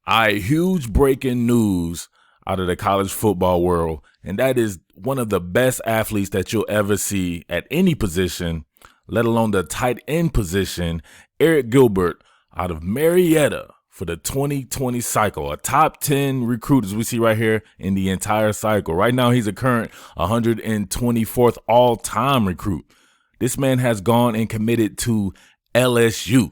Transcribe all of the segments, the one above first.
All right, huge breaking news out of the college football world, and that is one of the best athletes that you'll ever see at any position, let alone the tight end position, Arik Gilbert out of Marietta for the 2020 cycle, a top 10 recruit as we see right here in the entire cycle. Right now, he's a current 124th all-time recruit. This man has gone and committed to LSU.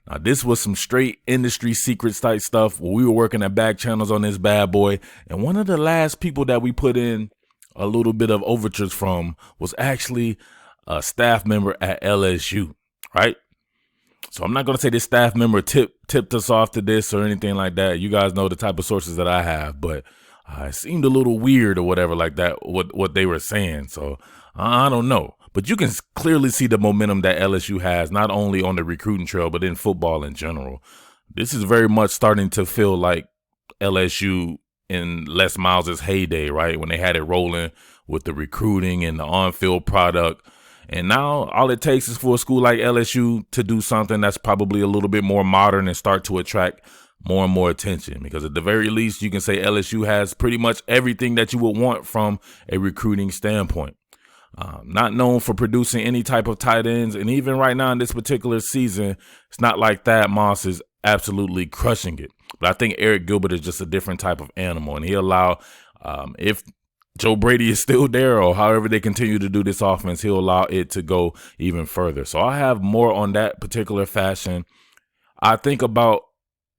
Now, this was some straight industry secrets type stuff where we were working at back channels on this bad boy. And one of the last people that we put in a little bit of overtures from was actually a staff member at LSU, right? So I'm not going to say this staff member tipped us off to this or anything like that. You guys know the type of sources that I have, but it seemed a little weird or whatever like that, what they were saying. So I don't know. But you can clearly see the momentum that LSU has, not only on the recruiting trail, but in football in general. This is very much starting to feel like LSU in Les Miles' heyday, right? When they had it rolling with the recruiting and the on-field product. And now all it takes is for a school like LSU to do something that's probably a little bit more modern and start to attract more and more attention. Because at the very least, you can say LSU has pretty much everything that you would want from a recruiting standpoint. Not known for producing any type of tight ends. And even right now in this particular season, it's not like Thad Moss is absolutely crushing it. But I think Arik Gilbert is just a different type of animal. And he'll allow, if Joe Brady is still there or however they continue to do this offense, he'll allow it to go even further. So I have more on that particular fashion. I think about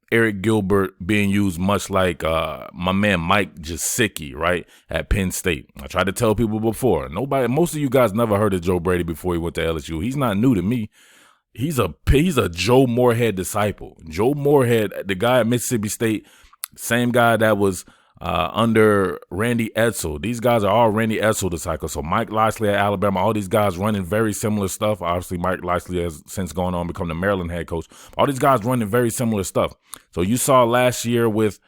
Arik Gilbert being used much like my man Mike Gesicki, right, at Penn State. I tried to tell people before. Most of you guys never heard of Joe Brady before he went to LSU. He's not new to me. He's a Joe Moorhead disciple. Joe Moorhead, the guy at Mississippi State, same guy that was under Randy Edsall. These guys are all Randy Edsall disciples. So Mike Licely at Alabama, all these guys running very similar stuff. Obviously, Mike Licely has since gone on to become the Maryland head coach. All these guys running very similar stuff. So you saw last year with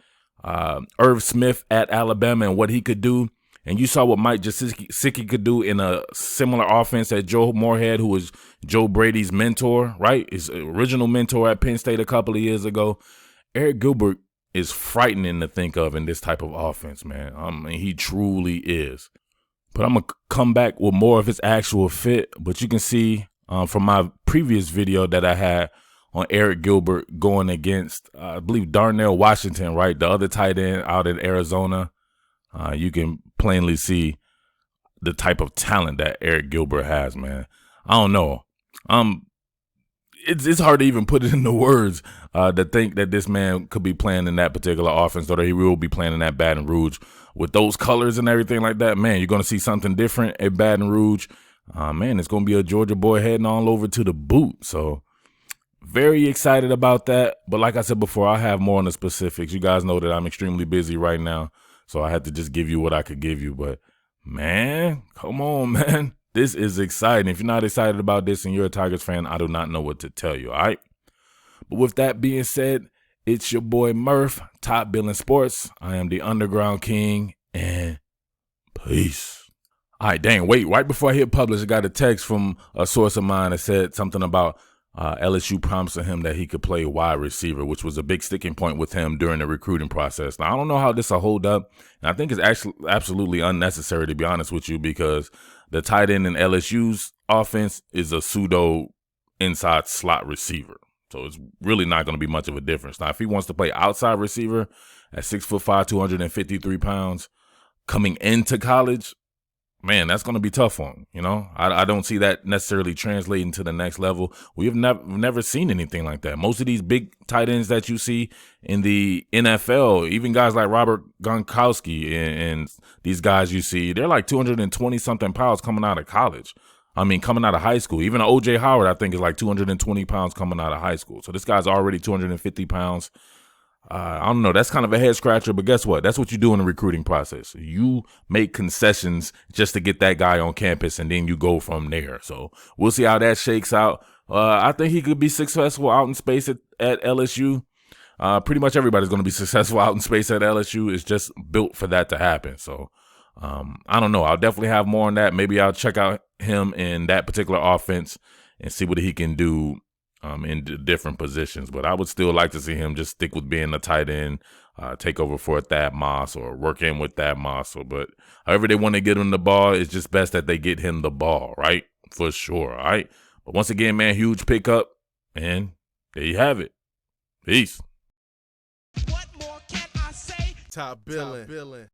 Irv Smith at Alabama and what he could do. And you saw what Mike Gesicki could do in a similar offense at Joe Moorhead, who was Joe Brady's mentor, right? His original mentor at Penn State a couple of years ago. Arik Gilbert is frightening to think of in this type of offense, man. I mean, he truly is. But I'm going to come back with more of his actual fit. But you can see from my previous video that I had on Arik Gilbert going against, I believe, Darnell Washington, right? The other tight end out in Arizona. You can plainly see the type of talent that Arik Gilbert has, man. I don't know. It's hard to even put it into words to think that this man could be playing in that particular offense or that he will be playing in that Baton Rouge with those colors and everything like that. Man, you're going to see something different at Baton Rouge. Man, it's going to be a Georgia boy heading all over to the boot. So very excited about that. But like I said before, I'll have more on the specifics. You guys know that I'm extremely busy right now, so I had to just give you what I could give you. But, man, come on, man. This is exciting. If you're not excited about this and you're a Tigers fan, I do not know what to tell you, all right? But with that being said, it's your boy Murf, Top Billin Sports. I am the Underground King, and peace. All right, dang, wait. Right before I hit publish, I got a text from a source of mine that said something about LSU promising him that he could play wide receiver, which was a big sticking point with him during the recruiting process. Now, I don't know how this will hold up, and I think it's actually absolutely unnecessary, to be honest with you, because the tight end in LSU's offense is a pseudo inside slot receiver. So it's really not going to be much of a difference. Now, if he wants to play outside receiver at 6'5", 253 pounds coming into college, man, that's going to be tough on him. You know, I don't see that necessarily translating to the next level. We have never seen anything like that. Most of these big tight ends that you see in the NFL, even guys like Robert Gronkowski and these guys you see, they're like 220-something pounds coming out of college. I mean, coming out of high school. Even O.J. Howard, I think, is like 220 pounds coming out of high school. So this guy's already 250 pounds. I don't know. That's kind of a head scratcher, but guess what? That's what you do in the recruiting process. You make concessions just to get that guy on campus, and then you go from there. So we'll see how that shakes out. I think he could be successful out in space at LSU. Pretty much everybody's going to be successful out in space at LSU. It's just built for that to happen. So I don't know. I'll definitely have more on that. Maybe I'll check out him in that particular offense and see what he can do in different positions. But I would still like to see him just stick with being a tight end, take over for Thad Moss or work in with Thad Moss. But however they want to get him the ball, it's just best that they get him the ball, right? For sure, all right? But once again, man, huge pickup, and there you have it. Peace. What more can I say? Top Billin.